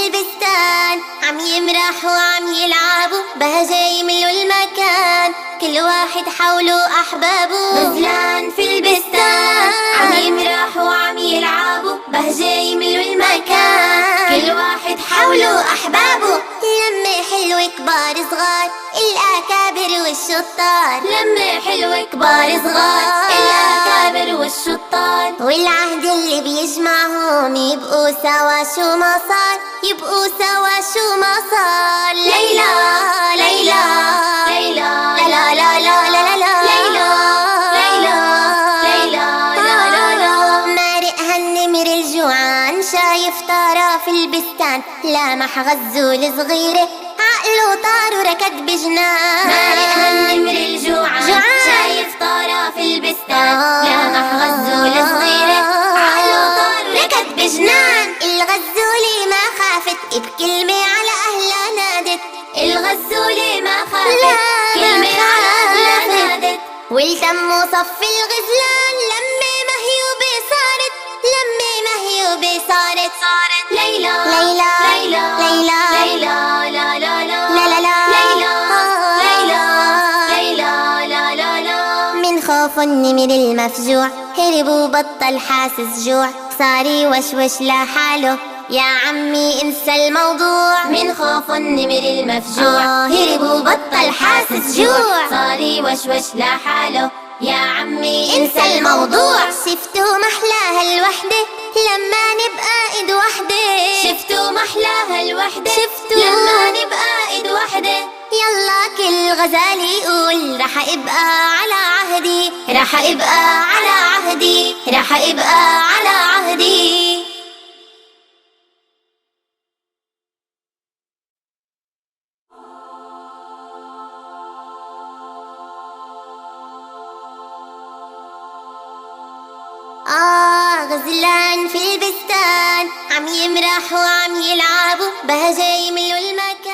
البستان، عم يمرحوا وعم يلعبوا، بهجة يملوا المكان، كل واحد حوله أحبابه. غزلان في البستان، عم يمرحوا وعم يلعبوا، بهجة يملوا المكان، كل واحد حوله أحبابه. لمة حلوة كبار صغار، الأكابر والشطار، لمة حلوة كبار صغار، الأكابر والشطار، والعهد اللي بيجمعهم يبقوا سوا شو ما صار، يبقوا سوا شو ما صار. ليلى ليلى ليلى لا لا لا لا لا ليلى ليلى ليلى لا لا لا. مارقها النمر الجوعان، شايف طارة في البستان، لامح غزول صغيرة، عقله طار وركض بجنان. مارقها النمر الجوعان، شايف طارة في البستان، لامح غزول صغيرة، عقله طار وركض بجنان. الغزولة ما خافت، بكلمة على أهلها نادت، الغزولة ما خافت، كلمة على أهلها نادت، والتموا صف الغزلان، لمة مهيوبة صارت، لمة مهيوبة صارت. ليلى ليلى ليلى ليلى ليلى لا لا لا لا لا ليلى ليلى ليلى لا لا لا. من خوف النمر المفجوع، هرب وبطل حاسس جوع، صار يوشوش لحاله، يا عمي انسى الموضوع. من خوف النمر المفجوع، هرب وبطل حاسس جوع، صار يوشوش لحاله، يا عمي انسى الموضوع. شفتوا محلاها الوحدة لما نبقى ايد وحدة، شفتوا محلاها الوحدة، شفتوا لما نبقى ايد وحدة. يلا كل غزال يقول رح ابقى على عهدي، رح ابقى على عهدي، رح ابقى على عهدي. غزلان في البستان، عم يمرحوا وعم يلعبوا، بهجة يملوا المكان.